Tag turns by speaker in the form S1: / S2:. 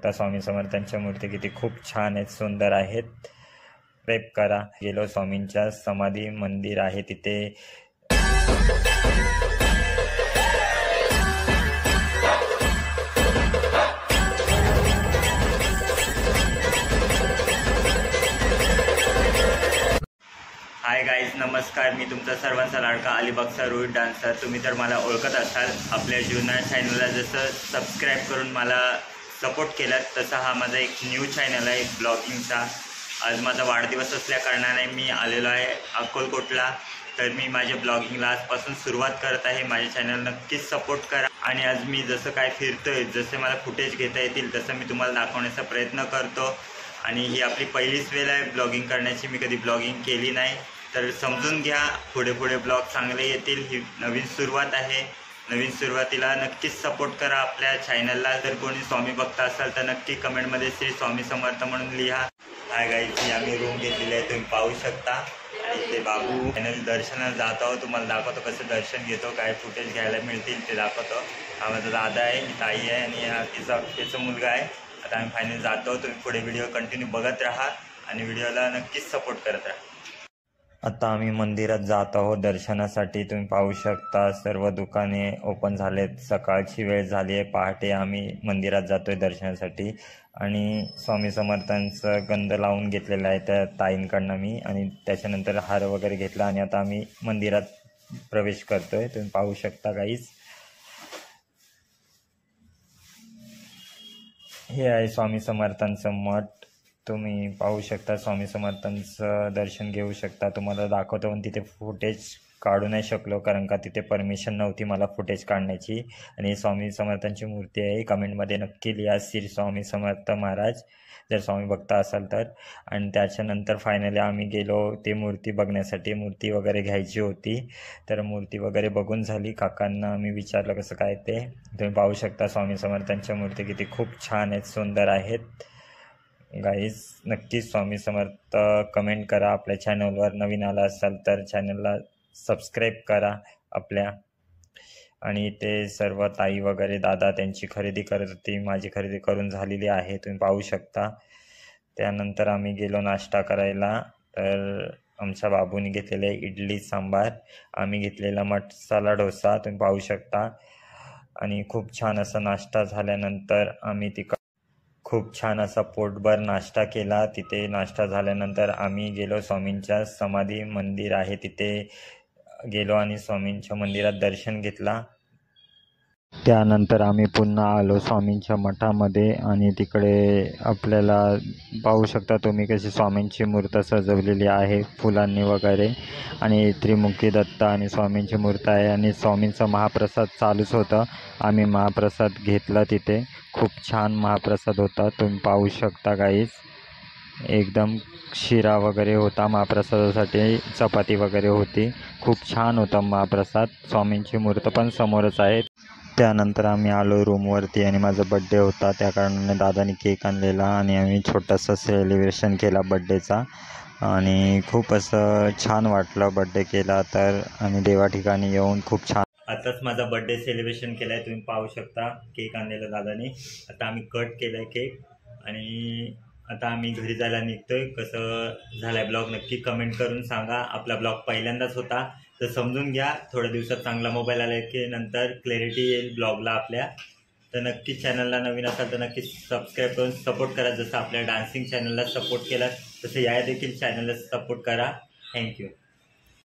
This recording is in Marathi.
S1: शकता स्वामी समर्थांच्या मूर्ती किती खूप छान आहेत, सुंदर आहेत. प्रेप करा. गेलो स्वामींच्या समाधी मंदिर आहे तिथे. हाय गाईज, नमस्कार. मी तुमचा सर्वांचा लाडका अलिबागचा रोहित डान्सर. तुम्ही तर मला ओळखत असाल. आपल्या जुन्या चॅनलला जसं सबस्क्राईब करून मला सपोर्ट केला तसा हा माझा एक न्यू चॅनल आहे ब्लॉगिंगचा. आज माझा वाढदिवस असल्या कारणाने मी आलेलो आहे अक्कलकोटला. तर मी माझ्या ब्लॉगिंगला आजपासून सुरुवात करत आहे. माझ्या चॅनल नक्कीच सपोर्ट करा. आणि आज मी जसं काय फिरतोय, जसे मला फुटेज घेता येतील तसं मी तुम्हाला दाखवण्याचा प्रयत्न करतो. आणि ही आपली पहिलीच वेळ आहे ब्लॉगिंग करण्याची. मी कधी ब्लॉगिंग केली नाही, तर समजून घ्या. पुढे ब्लॉग चांगले येतील. ही नवीन सुरुवात आहे. नवीन सुरुवातीला नक्कीच सपोर्ट करा आपल्या चॅनलला. जर कोणी स्वामी भक्त असाल तर नक्की कमेंटमध्ये श्री स्वामी समर्थ म्हणून लिहा. हाय गाईज, आम्ही रूम घेतलेली आहे, तुम्ही पाहू शकता. आणि ते बाबू फायनल दर्शनाला जात आहोत. तुम्हाला दाखवतो कसं दर्शन घेतो, काय फुटेज घ्यायला मिळतील ते दाखवतो. हा माझा दादा आहे, ही ताई आहे आणि तिचा मुलगा आहे. आता आम्ही फायनल जातो. तुम्ही पुढे व्हिडिओ कंटिन्यू बघत राहा आणि व्हिडिओला नक्कीच सपोर्ट करत राहा. आता आम्ही मंदिरात जात आहोत दर्शनासाठी. तुम्ही पाहू शकता सर्व दुकाने ओपन झालेत. सकाळची वेळ झाली आहे, पहाटे. आम्ही मंदिरात जातो आहे दर्शनासाठी. आणि स्वामी समर्थांचं गंध लावून घेतलेलं आहे त्या ताईंकडनं मी. आणि त्याच्यानंतर हार वगैरे घेतला आणि आता आम्ही मंदिरात प्रवेश करतो आहे. तुम्ही पाहू शकता गाईज. हे आहे स्वामी समर्थांचं मठ. तुम्ही पाहू शकता. स्वामी समर्थांचं दर्शन घेऊ शकता. तुम्हाला दाखवतो पण तिथे फुटेज काढू नाही शकलो कारण का तिथे परमिशन नव्हती मला फुटेज काढण्याची. आणि स्वामी समर्थांची मूर्ती आहे. कमेंटमध्ये नक्की लिहा श्री स्वामी समर्थ महाराज जर स्वामी भक्त असाल तर. आणि त्याच्यानंतर फायनली आम्ही गेलो ते मूर्ती बघण्यासाठी. मूर्ती वगैरे घ्यायची होती, तर मूर्ती वगैरे बघून झाली. काकांना आम्ही विचारलं कसं काय ते. तुम्ही पाहू शकता स्वामी समर्थांच्या मूर्ती किती खूप छान आहेत, सुंदर आहेत. गाईज नक्कीच स्वामी समर्थ कमेंट करा. आपल्या चॅनलवर नवीन आला असाल तर चॅनलला सबस्क्राईब करा आपल्या. आणि ते सर्व ताई वगैरे दादा त्यांची खरेदी करत होती. माझी खरेदी करून झालेली आहे, तुम्ही पाहू शकता. त्यानंतर आम्ही गेलो नाश्ता करायला. तर आमच्या बाबूने घेतलेले इडली सांबार, आम्ही घेतलेला मसाला डोसा, तुम्ही पाहू शकता. आणि खूप छान असा नाश्ता झाल्यानंतर आम्ही खूप छान असा पोटभर नाश्ता केला. तिथे नाश्ता झाल्यानंतर आम्ही गेलो स्वामींच्या समाधी मंदिर आहे तिथे गेलो आणि स्वामींच्या मंदिरात दर्शन घेतला. त्यानंतर आम्ही पुन्हा आलो स्वामींच्या मठामध्ये. आणि तिकडे आपल्याला पाहू शकता तुम्ही कशी स्वामींची मूर्त सजवलेली आहे फुलांनी वगैरे. आणि त्रिमुखी दत्त आणि स्वामींची मूर्त आहे. आणि स्वामींचा महाप्रसाद चालूच होता. आम्ही महाप्रसाद घेतला तिथे. खूप छान महाप्रसाद होता, तुम्ही पाहू शकता गाईज. एकदम शिरा वगैरे होता महाप्रसादासाठी, चपाती वगैरे होती. खूप छान होता महाप्रसाद. स्वामींची मूर्त पण समोरच आहे. त्यानंतर आम्ही आलो रूमवरती आणि माझा बड्डे होता, त्या कारणाने दादाने केक आणलेला आणि आम्ही छोटासा सेलिब्रेशन केला बड्डेचा. आणि खूप असं छान वाटलं बड्डे केला तर. आणि देवा ठिकाणी येऊन खूप छान. आताच माझा बड्डे सेलिब्रेशन केला आहे, तुम्ही पाहू शकता. केक आणलेला दादाने. आता आम्ही कट केला आहे केक आणि आता आम्ही घरी जायला निघतोय. कसं झालं आहे ब्लॉग नक्की कमेंट करून सांगा. आपला ब्लॉग पहिल्यांदाच होता तर समजून घ्या. थोड्या दिवसात चांगला मोबाईल आला की नंतर क्लॅरिटी येईल ब्लॉगला आपल्या. तर नक्की चॅनलला नवीन असाल तर नक्की सबस्क्राईब करून सपोर्ट करा. जसं आपल्या डान्सिंग चॅनलला सपोर्ट केला तसं या देखील चॅनलला सपोर्ट करा. थँक्यू.